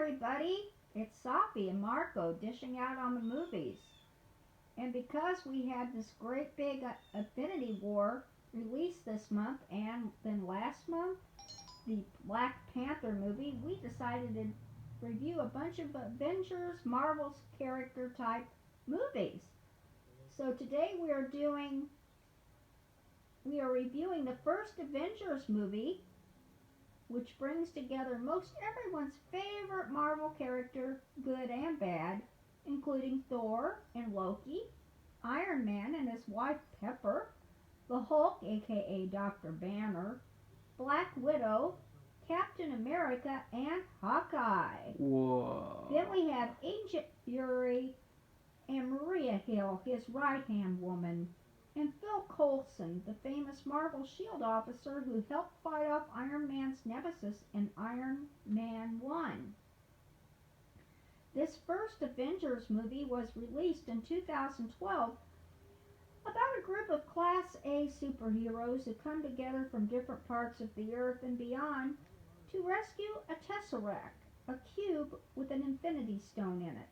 everybody! It's Sophie and Marco dishing out on the movies. And because we had this great big Infinity War released this month and then last month, the Black Panther movie, we decided to review a bunch of Avengers, Marvel's character type movies. So today we are reviewing the first Avengers movie, which brings together most everyone's favorite Marvel character, good and bad, including Thor and Loki, Iron Man and his wife Pepper, the Hulk aka Dr. Banner, Black Widow, Captain America, and Hawkeye. Whoa. Then we have Agent Fury and Maria Hill, his right-hand woman, and Phil Coulson, the famous Marvel Shield officer who helped fight off Iron Man's nemesis in Iron Man 1. This first Avengers movie was released in 2012 about a group of Class A superheroes who come together from different parts of the Earth and beyond to rescue a Tesseract, a cube with an Infinity Stone in it,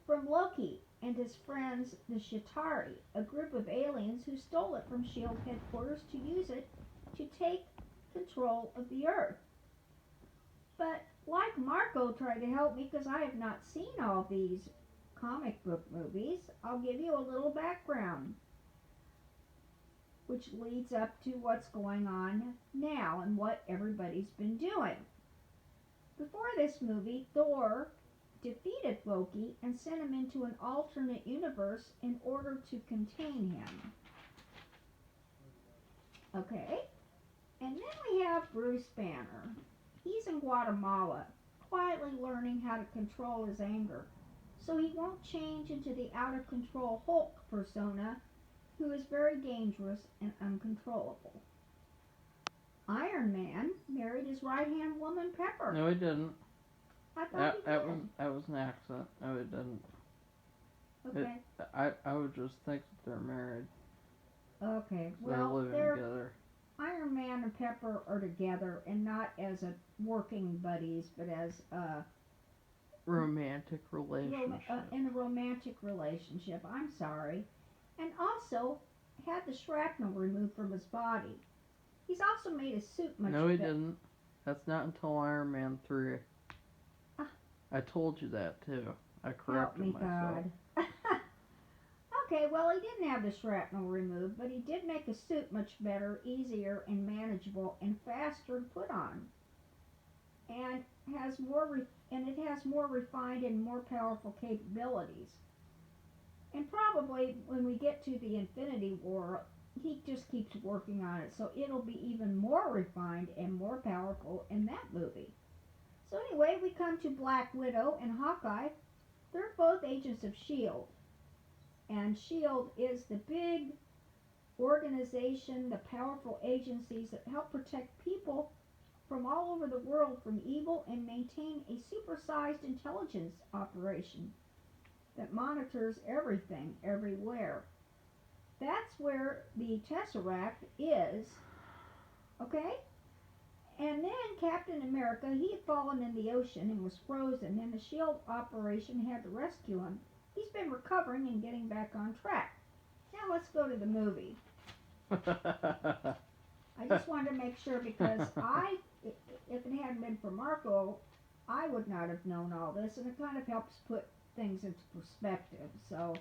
from Loki and his friends the Chitauri, a group of aliens who stole it from S.H.I.E.L.D. headquarters to use it to take control of the Earth. But like Marco tried to help me because I have not seen all these comic book movies, I'll give you a little background, which leads up to what's going on now and what everybody's been doing. Before this movie, Thor defeated Loki and sent him into an alternate universe in order to contain him. Okay? And then we have Bruce Banner. He's in Guatemala, quietly learning how to control his anger, so he won't change into the out-of-control Hulk persona, who is very dangerous and uncontrollable. Iron Man married his right-hand woman, Pepper. No, he didn't. I thought he did. That was an accident. No, it didn't. Okay. I would just think that they're married. Okay. They're Well, living together. Iron Man and Pepper are together, and not as a working buddies, but as romantic relationship. In a romantic relationship. I'm sorry. And also had the shrapnel removed from his body. He's also made his suit much better. No, he didn't. That's not until Iron Man 3. I told you that too. I corrected myself. Help me, God. Okay, well, he didn't have the shrapnel removed, but he did make his suit much better, easier, and manageable, and faster to put on. And it has more refined and more powerful capabilities. And probably when we get to the Infinity War, he just keeps working on it, so it'll be even more refined and more powerful in that movie. So anyway, we come to Black Widow and Hawkeye. They're both agents of S.H.I.E.L.D. And S.H.I.E.L.D. is the big organization, the powerful agencies that help protect people from all over the world from evil and maintain a supersized intelligence operation that monitors everything, everywhere. That's where the Tesseract is, okay? And then Captain America, he had fallen in the ocean and was frozen, and the S.H.I.E.L.D. operation had to rescue him. He's been recovering and getting back on track. Now let's go to the movie. I just wanted to make sure because if it hadn't been for Marco, I would not have known all this, and it kind of helps put things into perspective. So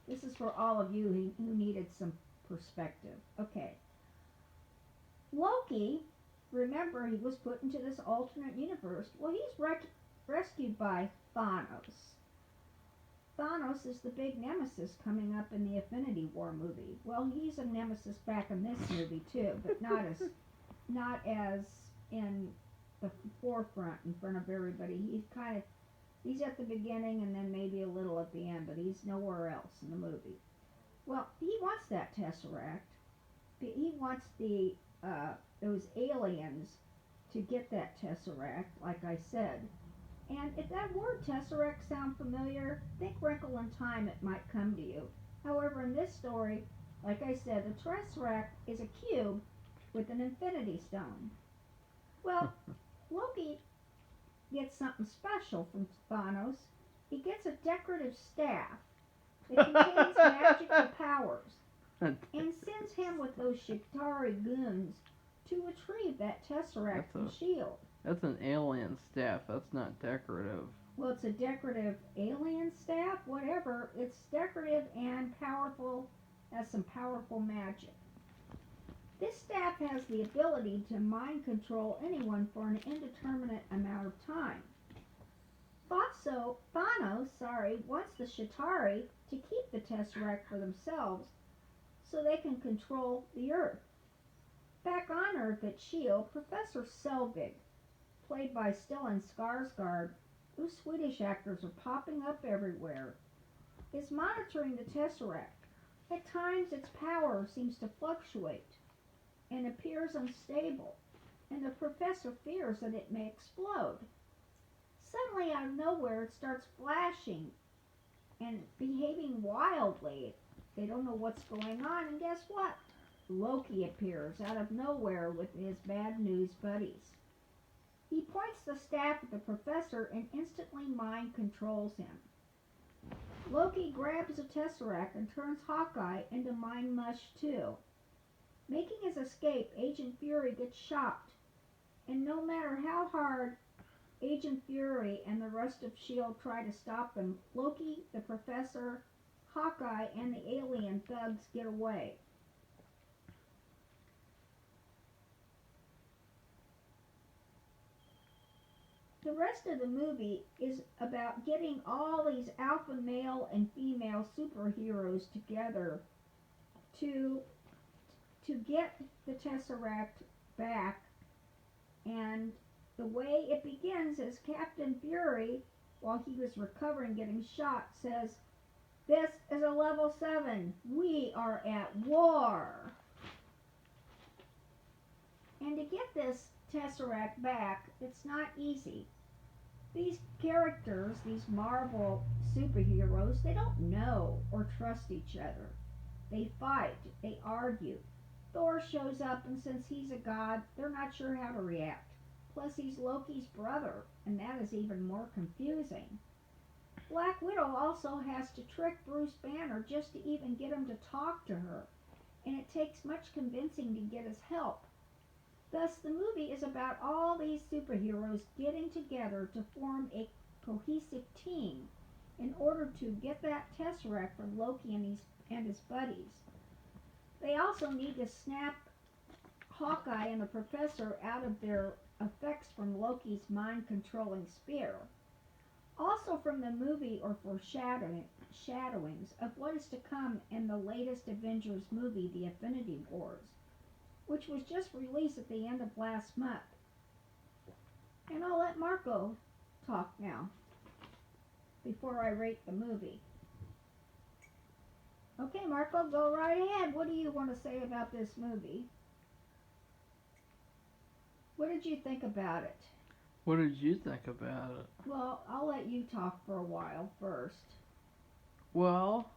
this is for all of you who needed some perspective. Okay. Loki, remember, he was put into this alternate universe. Well, he's rescued by Thanos. Thanos is the big nemesis coming up in the Infinity War movie. Well, he's a nemesis back in this movie too, but not as in the forefront in front of everybody. He's at the beginning and then maybe a little at the end, but he's nowhere else in the movie. Well, he wants that Tesseract. He wants those aliens to get that Tesseract, like I said. And if that word Tesseract sounds familiar, think Wrinkle in Time, it might come to you. However, in this story, like I said, the Tesseract is a cube with an Infinity Stone. Well, Loki gets something special from Thanos. He gets a decorative staff that contains magical powers and sends him with those Shatari goons to retrieve that Tesseract That's from a S.H.I.E.L.D. that's an alien staff. That's not decorative. Well, it's a decorative alien staff, whatever. It's decorative and powerful, has some powerful magic. This staff has the ability to mind control anyone for an indeterminate amount of time. Thanos wants the Shatari to keep the Tesseract for themselves so they can control the Earth. Back on Earth at S.H.I.E.L.D., Professor Selvig, played by Stellan Skarsgård, those Swedish actors are popping up everywhere, is monitoring the Tesseract. At times its power seems to fluctuate and appears unstable, and the professor fears that it may explode. Suddenly, out of nowhere, it starts flashing and behaving wildly. They don't know what's going on, and guess what? Loki appears out of nowhere with his bad news buddies. He points the staff at the professor and instantly mind controls him. Loki grabs the Tesseract and turns Hawkeye into mind mush too. Making his escape, Agent Fury gets shocked, and no matter how hard Agent Fury and the rest of S.H.I.E.L.D. try to stop him, Loki, the professor, Hawkeye, and the alien thugs get away. The rest of the movie is about getting all these alpha male and female superheroes together to get the Tesseract back. And the way it begins is Captain Fury, while he was recovering getting shot, says, "This is a level 7. We are at war." And to get this Tesseract back, it's not easy. These characters, these Marvel superheroes, they don't know or trust each other. They fight, they argue. Thor shows up, and since he's a god, they're not sure how to react. Plus, he's Loki's brother, and that is even more confusing. Black Widow also has to trick Bruce Banner just to even get him to talk to her, and it takes much convincing to get his help. Thus, the movie is about all these superheroes getting together to form a cohesive team in order to get that Tesseract from Loki and his buddies. They also need to snap Hawkeye and the Professor out of their effects from Loki's mind-controlling spear. Also from the movie are foreshadowings of what is to come in the latest Avengers movie, The Infinity Wars, which was just released at the end of last month. And I'll let Marco talk now, before I rate the movie. Okay, Marco, go right ahead. What do you want to say about this movie? What did you think about it? What did you think about it? Well, I'll let you talk for a while first. Well,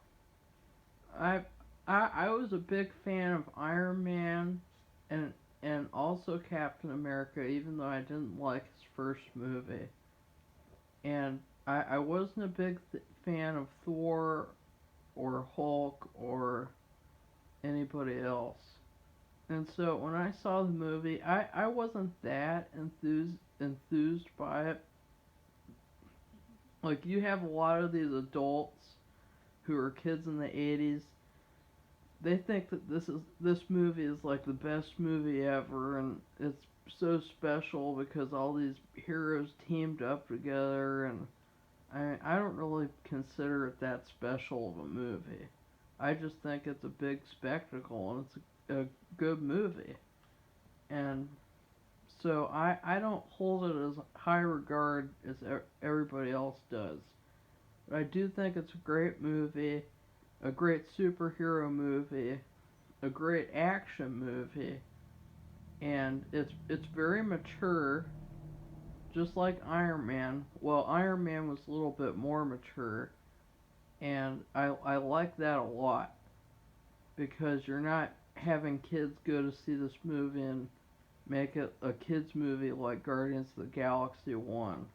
I was a big fan of Iron Man and also Captain America, even though I didn't like his first movie. And I wasn't a big fan of Thor or Hulk or anybody else. And so when I saw the movie, I wasn't that enthused by it. Like, you have a lot of these adults who are kids in the 80s. They think that this movie is like the best movie ever, and it's so special because all these heroes teamed up together, and I don't really consider it that special of a movie. I just think it's a big spectacle, and it's a good movie. And so I don't hold it as high regard as everybody else does. But I do think it's a great movie, a great superhero movie, a great action movie, and it's very mature, just like Iron Man. Well, Iron Man was a little bit more mature, and I like that a lot, because you're not having kids go to see this movie and make it a kids movie like Guardians of the Galaxy 1.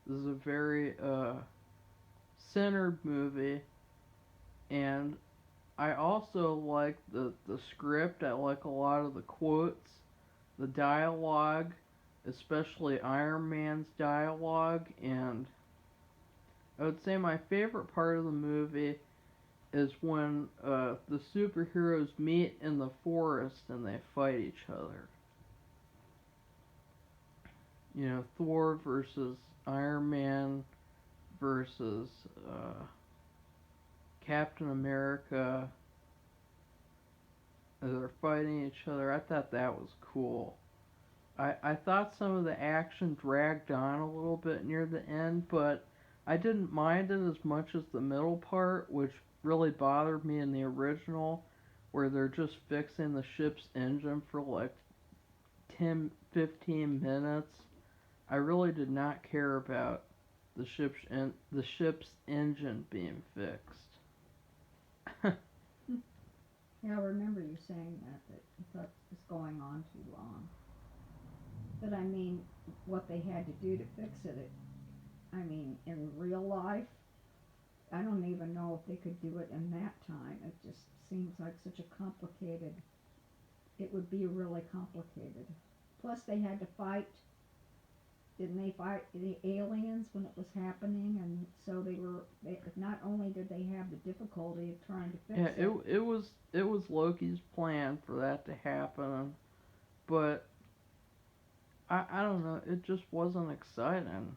This is a very centered movie, and I also like the script. I like a lot of the quotes, the dialogue, especially Iron Man's dialogue, and I would say my favorite part of the movie is when the superheroes meet in the forest and they fight each other. You know, Thor versus Iron Man versus Captain America. They're fighting each other. I thought that was cool. I thought some of the action dragged on a little bit near the end, but I didn't mind it as much as the middle part, which really bothered me in the original, where they're just fixing the ship's engine for like 10, 15 minutes. I really did not care about the ship's engine being fixed. Yeah, I remember you saying that you thought it was going on too long. But I mean, what they had to do to fix it, I mean, in real life, I don't even know if they could do it in that time. It just seems like such a complicated, it would be really complicated. Plus, they had to fight, didn't they fight the aliens when it was happening? And so not only did they have the difficulty of trying to Yeah, fix it. it was Loki's plan for that to happen, but I don't know. It just wasn't exciting.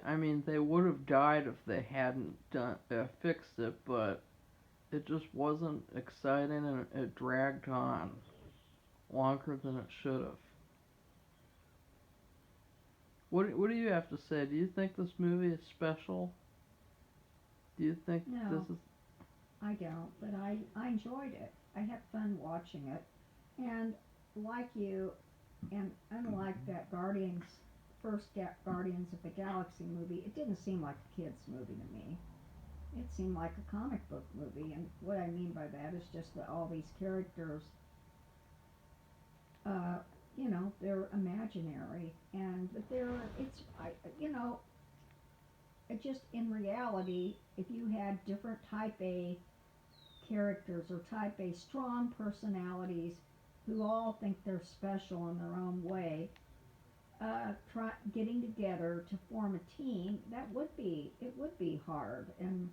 I mean, they would have died if they hadn't done fixed it, but it just wasn't exciting and it dragged on longer than it should have. What do you have to say? Do you think this movie is special? Do you think this No, is I don't, but I enjoyed it. I had fun watching it. And like you, and unlike that Guardians of the Galaxy movie, it didn't seem like a kid's movie to me. It seemed like a comic book movie, and what I mean by that is just that all these characters, uh, they're imaginary, and but it just in reality, if you had different type A characters or type A strong personalities who all think they're special in their own way, getting together to form a team, it would be hard, and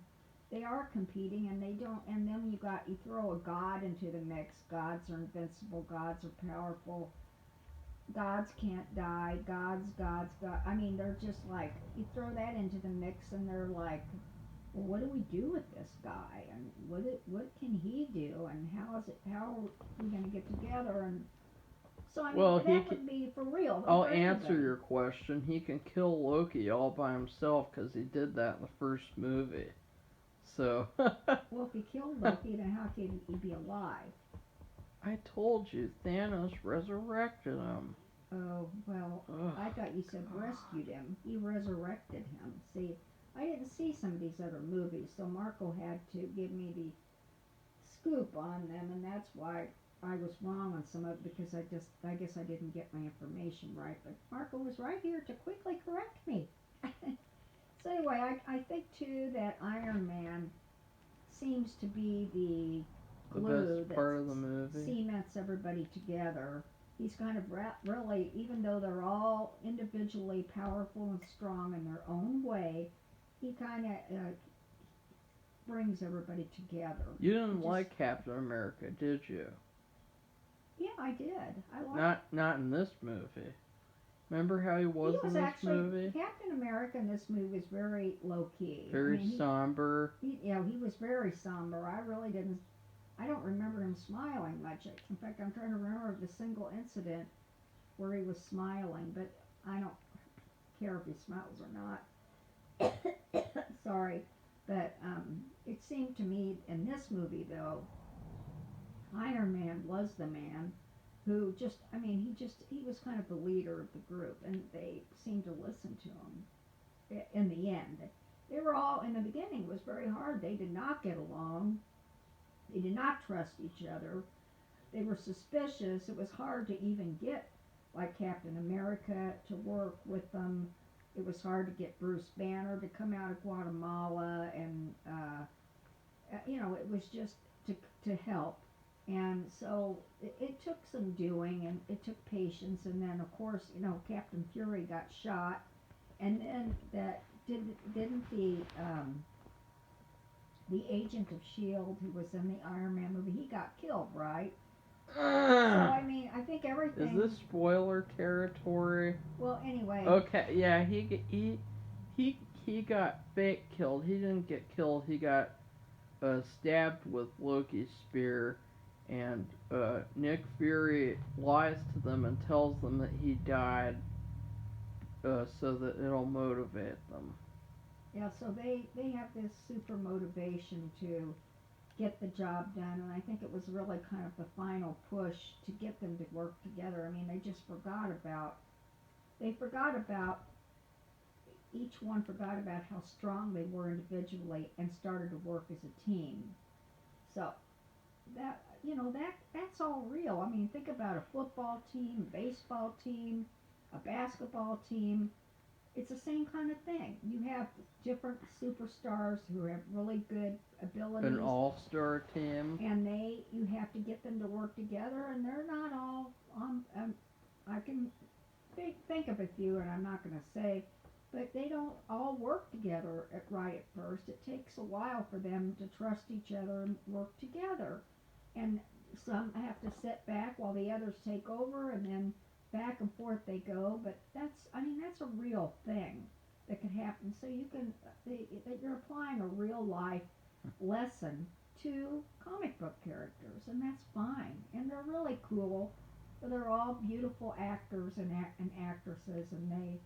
they are competing, and they don't. And then you throw a god into the mix. Gods are invincible. Gods are powerful. Gods can't die. Gods. God. I mean, they're just like you throw that into the mix, and they're like, well, what do we do with this guy, and what can he do, and how are we going to get together, and so I mean well? that would be for real I'll for answer everybody. your question. He can kill Loki all by himself because he did that in the first movie. So Well, if he killed Loki, then how could he be alive? I told you, Thanos resurrected him. Oh, well, Ugh, I thought you said God. rescued him. He resurrected him. See, I didn't see some of these other movies, so Marco had to give me the scoop on them, and that's why I was wrong on some of it because I guess I didn't get my information right. But Marco was right here to quickly correct me. So anyway, I think too that Iron Man seems to be the The glue best that part of the movie. cements everybody together. He's kind of really, even though they're all individually powerful and strong in their own way, he kind of brings everybody together. You He didn't just, like Captain America, did you? yeah, I did. I liked. Not in this movie. Remember how he He was was in this actually movie? Captain America in this movie was very low key. I Very mean, somber. he was very somber. I really didn't. I don't remember him smiling much. In fact, I'm trying to remember the single incident where he was smiling, but I don't care if he smiles or not. Sorry, but it seemed to me in this movie though, Iron Man was the man who just, I mean, he was kind of the leader of the group, and they seemed to listen to him. In the end, they were all in the beginning. It was very hard. They did not get along. They did not trust each other. They were suspicious. It was hard to even get like Captain America to work with them. it was hard to get Bruce Banner to come out of Guatemala, and it was just to help. And so it took some doing, and it took patience. And then, of course, Captain Fury got shot, and then that didn't the agent of Shield who was in the Iron Man movie, he got killed, right? So I mean, I think everything. Is this spoiler territory? Well, anyway. Okay, yeah, he got fake killed. He didn't get killed. He got stabbed with Loki's spear, and Nick Fury lies to them and tells them that he died, so that it'll motivate them. Yeah, so they have this super motivation to get the job done, and I think it was really kind of the final push to get them to work together. I mean, they forgot about each one forgot about how strong they were individually and started to work as a team. So that's all real. I mean, think about a football team, a baseball team, a basketball team. It's the same kind of thing. You have different superstars who have really good abilities. An all-star team. And you have to get them to work together, and they're not all. I can think of a few, and I'm not going to say, but they don't all work together right at first. It takes a while for them to trust each other and work together, and some have to sit back while the others take over, and then back and forth they go. But that's a real thing that can happen. So that you're applying a real life lesson to comic book characters, and that's fine. And they're really cool. They're all beautiful actors and actresses, and they.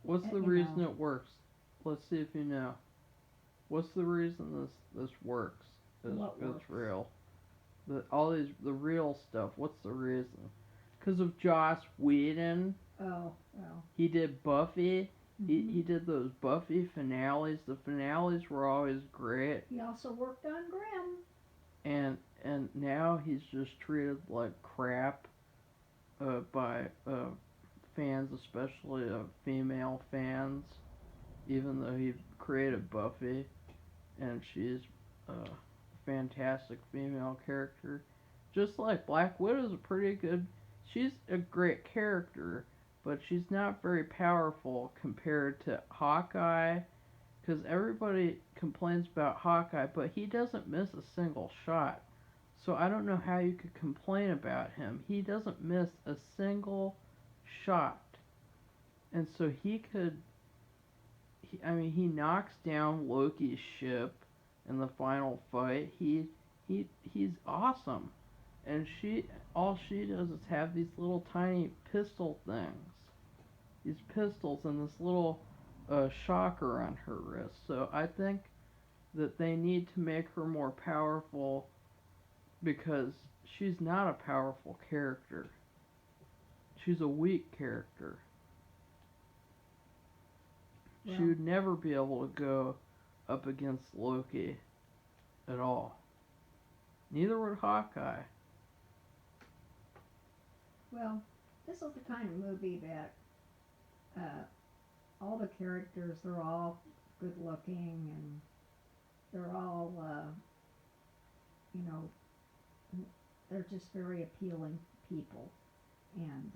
What's the reason it works? Let's see if you know. What's the reason this works? It's real. The real stuff. What's the reason? Because of Joss Whedon. Oh, well. He did Buffy. Mm-hmm. He did those Buffy finales. The finales were always great. He also worked on Grimm. And now he's just treated like crap by fans, especially female fans, even though he created Buffy, and she's a fantastic female character. Just like Black Widow's she's a great character, but she's not very powerful compared to Hawkeye, because everybody complains about Hawkeye, but he doesn't miss a single shot. So I don't know how you could complain about him. He doesn't miss a single shot. And so he knocks down Loki's ship in the final fight. He's awesome. And all she does is have these little tiny pistol things. These pistols and this little shocker on her wrist. So I think that they need to make her more powerful, because she's not a powerful character. She's a weak character. Yeah. She would never be able to go up against Loki at all. Neither would Hawkeye. Well, this is the kind of movie that all the characters, they're all good looking, and they're all, they're just very appealing people. And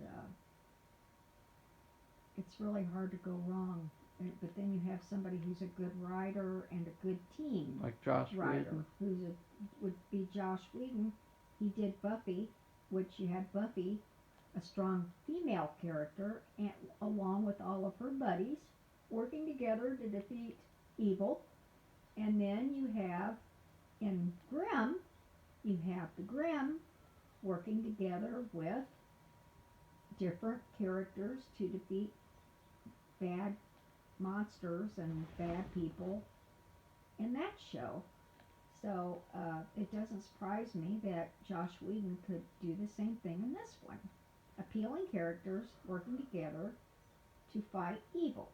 it's really hard to go wrong. But then you have somebody who's a good writer and a good team. Like Josh writer, Whedon. Would be Josh Whedon. He did Buffy, which you had Buffy, a strong female character, and along with all of her buddies, working together to defeat evil. And then you have, in Grimm, you have the Grimm working together with different characters to defeat bad monsters and bad people in that show. So it doesn't surprise me that Josh Whedon could do the same thing in this one. Appealing characters working together to fight evil.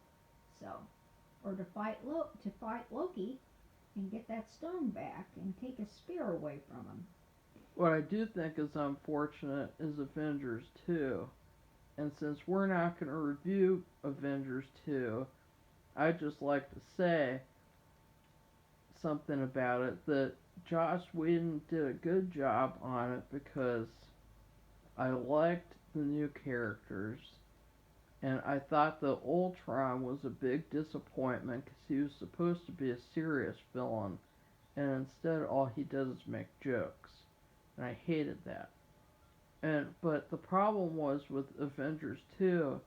So, or to fight Loki and get that stone back and take a spear away from him. What I do think is unfortunate is Avengers 2. And since we're not going to review Avengers 2, I'd just like to say something about it that Joss Whedon did a good job on it because I liked the new characters. And I thought the Ultron was a big disappointment because he was supposed to be a serious villain, and instead all he does is make jokes, and I hated that. But the problem was with Avengers 2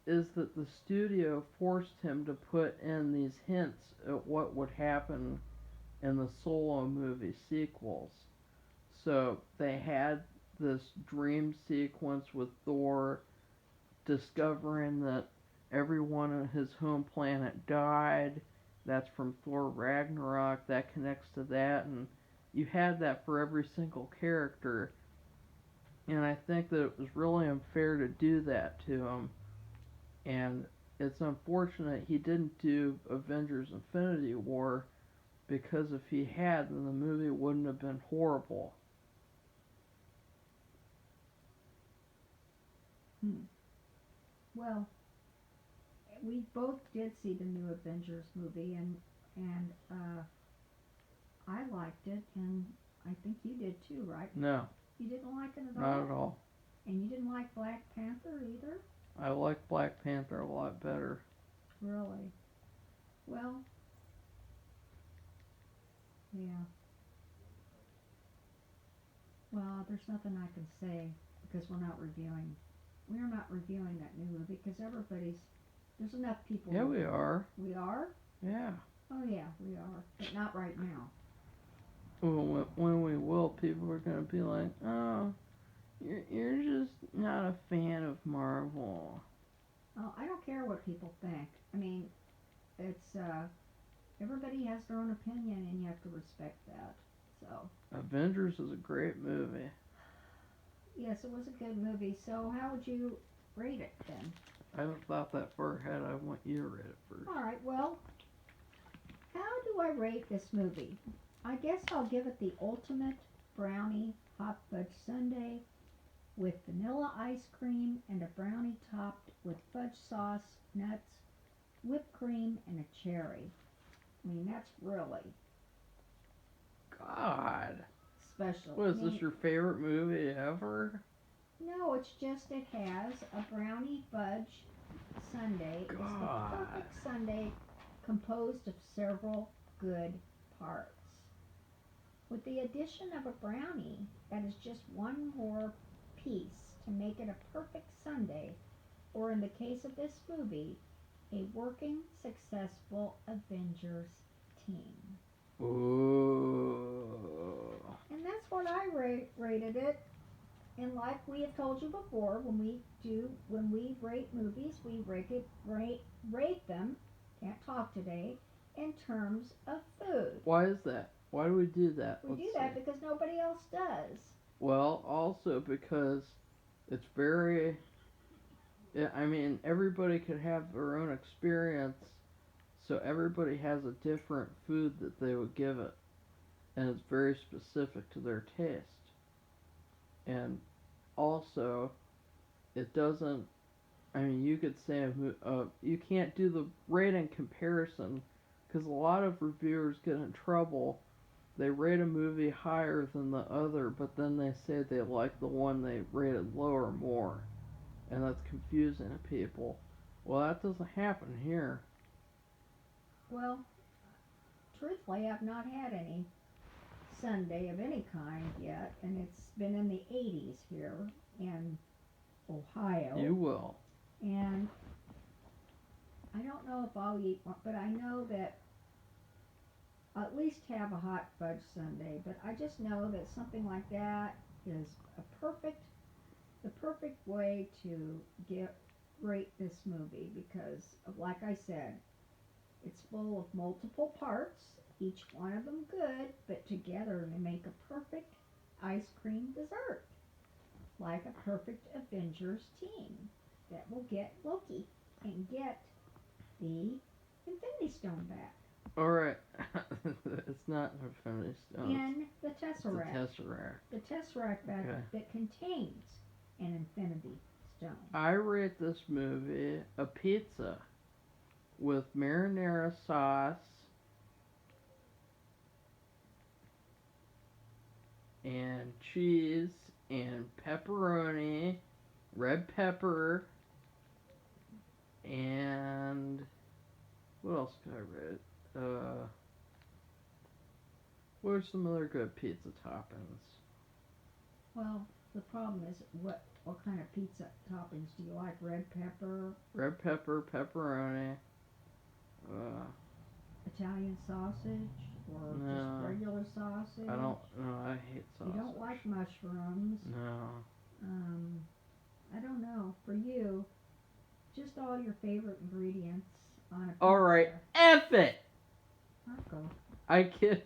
is that the studio forced him to put in these hints at what would happen in the solo movie sequels. So they had this dream sequence with Thor discovering that everyone on his home planet died. That's from Thor Ragnarok. That connects to that, and you had that for every single character. And I think that it was really unfair to do that to him. And it's unfortunate he didn't do Avengers Infinity War because if he had, then the movie wouldn't have been horrible. Well, we both did see the new Avengers movie, and I liked it, and I think you did too, right? No, You didn't like it at all? not at all. And you didn't like Black Panther either? I like Black Panther a lot better. Really? Well, yeah. Well, there's nothing I can say because we're not reviewing. We're not reviewing that new movie because there's enough people. Yeah, we are. We are? Yeah. Oh yeah, we are. But not right now. Well, when we will, people are going to be like, oh, you're just not a fan of Marvel. Oh, I don't care what people think. I mean, it's everybody has their own opinion, and you have to respect that. So. Avengers is a great movie. Yes, it was a good movie. So how would you rate it then? I haven't thought that far ahead. I want you to rate it first. All right. Well, how do I rate this movie? I guess I'll give it the ultimate brownie hot fudge sundae with vanilla ice cream and a brownie topped with fudge sauce, nuts, whipped cream, and a cherry. I mean, that's really God. special. What, is this your favorite movie ever? No, it's just it has a brownie fudge sundae. It's the perfect sundae composed of several good parts. With the addition of a brownie, that is just one more piece to make it a perfect sundae, or in the case of this movie, a working, successful Avengers team. Ooh. And that's what I rated it. And like we have told you before, when we rate movies, we rate them. Can't talk today in terms of food. Why is that? Why do we do that? We do that because nobody else does. Well, also because it's very. I mean, everybody could have their own experience, so everybody has a different food that they would give it, and it's very specific to their taste. And also, it doesn't. I mean, you could say you can't do the rating comparison because a lot of reviewers get in trouble. They rate a movie higher than the other, but then they say they like the one they rated lower more, and that's confusing to people. Well, that doesn't happen here. Well, truthfully, I've not had any sundae of any kind yet, and it's been in the 80s here in Ohio. You will. And I don't know if I'll eat one, but I know that I'll at least have a hot fudge sundae. But I just know that something like that is the perfect way to rate this movie because, like I said, it's full of multiple parts, each one of them good, but together they make a perfect ice cream dessert, like a perfect Avengers team that will get Loki and get the Infinity Stone back. Alright. It's not an Infinity Stone. And the Tesseract. It's a Tesseract. The Tesseract back that contains an Infinity stone. I rate this movie a pizza with marinara sauce and cheese and pepperoni, red pepper, and what else could I rate? What are some other good pizza toppings? Well, the problem is what kind of pizza toppings do you like? Red pepper, Red pepper, pepperoni. Italian sausage, or just No, regular sausage? I don't. No, I hate You sausage. don't like mushrooms. No. Um, I don't know. For you, just all your favorite ingredients on a pizza. All right, F it. Marco. I give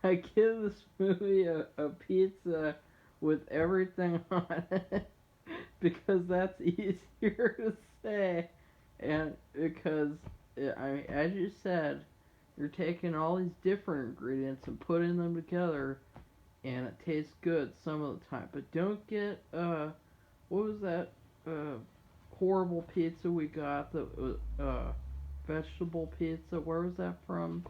I give this movie a pizza with everything on it because that's easier to say, and because I mean, as you said, you're taking all these different ingredients and putting them together, and it tastes good some of the time. But don't get what was that horrible pizza we got, the vegetable pizza? Where was that from?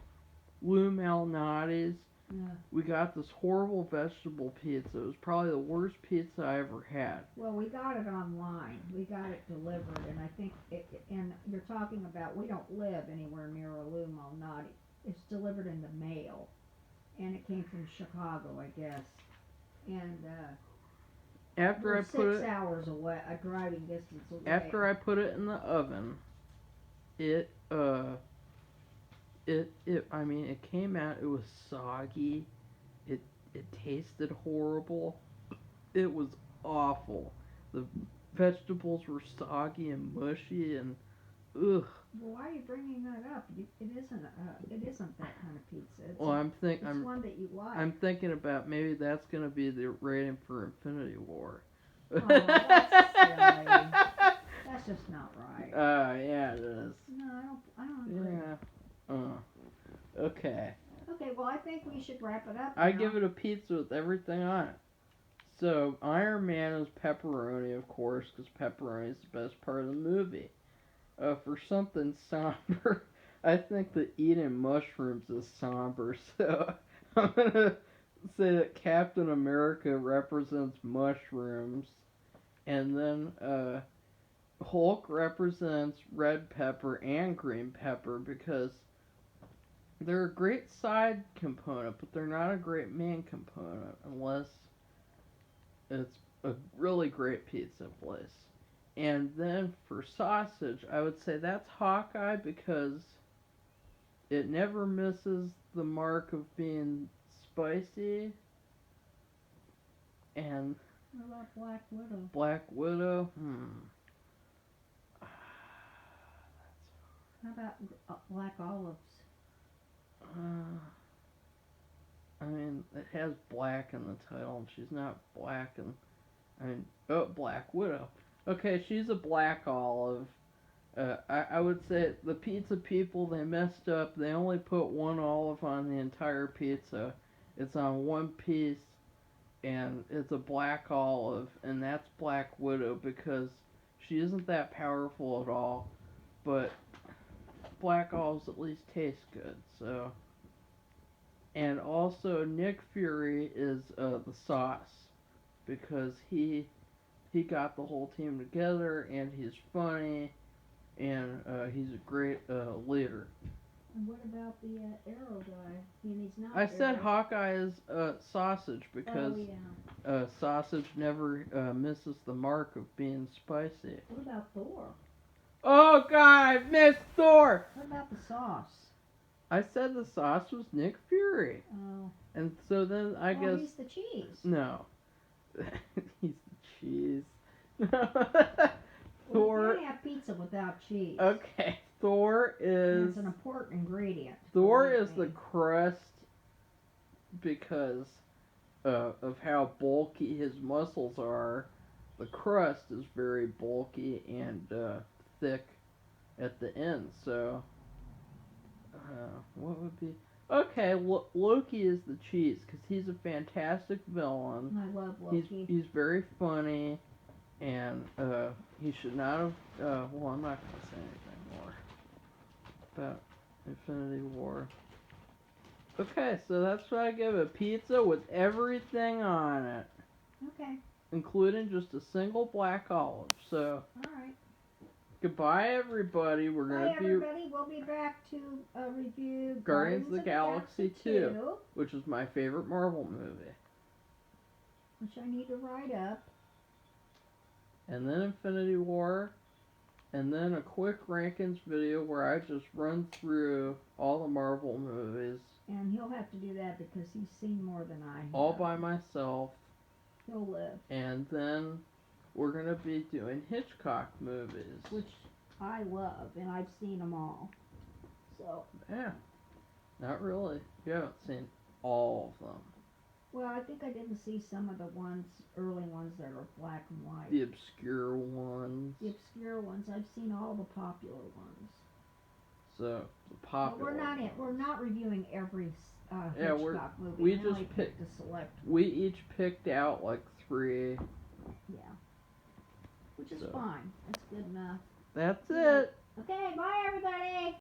Lou Malnati's. Yeah. We got this horrible vegetable pizza. It was probably the worst pizza I ever had. Well, we got it online. We got it delivered, and I think and you're talking about, we don't live anywhere near a Lou Malnati. It's delivered in the mail, and it came from Chicago, I guess. And After we're I put 6 it hours away, a driving distance away. after I put it in the oven, it I mean it came out, it was soggy. It tasted horrible. It was awful. The vegetables were soggy and mushy and ugh. Well, why are you bringing that up? It isn't that kind of pizza. It's, Well, it's one that you like. I'm thinking about maybe that's gonna be the rating for Infinity War. Oh, that's silly. That's just not right. Yeah, it is. No, I don't agree. Yeah. Okay. Okay, well, I think we should wrap it up I now. give it a pizza with everything on it. So Iron Man is pepperoni, of course, because pepperoni is the best part of the movie. For something somber, I think that eating mushrooms is somber. So I'm gonna say that Captain America represents mushrooms, and then Hulk represents red pepper and green pepper because they're a great side component, but they're not a great main component unless it's a really great pizza place. And then for sausage, I would say that's Hawkeye because it never misses the mark of being spicy. And What about Black Widow? Black Widow, How about Black Olives? I mean, it has black in the title, and she's not black. And I mean, Black Widow. Okay, she's a black olive. I would say the pizza people, they messed up. They only put one olive on the entire pizza. It's on one piece, and it's a black olive, and that's Black Widow because she isn't that powerful at all. But black olives at least taste good, so. And also, Nick Fury is the sauce because he got the whole team together, and he's funny, and he's a great leader. And what about the Arrow guy? He's not. I said Arrow. Hawkeye is sausage because Oh, yeah. sausage never misses the mark of being spicy. What about Thor? Oh God, I missed Thor. What about the sauce? I said the sauce was Nick Fury, Oh. and so then I guess He's the cheese. no, he's the cheese. Well, Thor. you can't have pizza without cheese. Okay, Thor is. It's an important ingredient. Thor believe is the me. crust because of how bulky his muscles are. The crust is very bulky and thick at the end. So, what would be? Okay, Loki is the cheese because he's a fantastic villain. I love Loki. He's very funny, And he should not have. Well, I'm not gonna say anything more about Infinity War. Okay, so that's what I give a pizza with everything on it, Okay. including just a single black olive. So All right. goodbye, everybody. We're Bye, gonna be everybody. We'll be back to review Guardians of the Galaxy 2, 2, which is my favorite Marvel movie, which I need to write up. and then Infinity War, and then a quick rankings video where I just run through all the Marvel movies And he'll have to do that because he's seen more than I have. all by myself. He'll live. And then we're gonna be doing Hitchcock movies, Which I love, and I've seen them all. So. yeah, not really. You haven't seen all of them. Well, I think I didn't see some of the early ones that are black and white. The obscure ones. The obscure ones. I've seen all the popular ones. So the popular. But we're not reviewing every Yeah, Hitchcock movie. we I just only picked a select. We each picked out like 3. Yeah. Which is So. fine. That's good enough. That's it. Okay, bye everybody.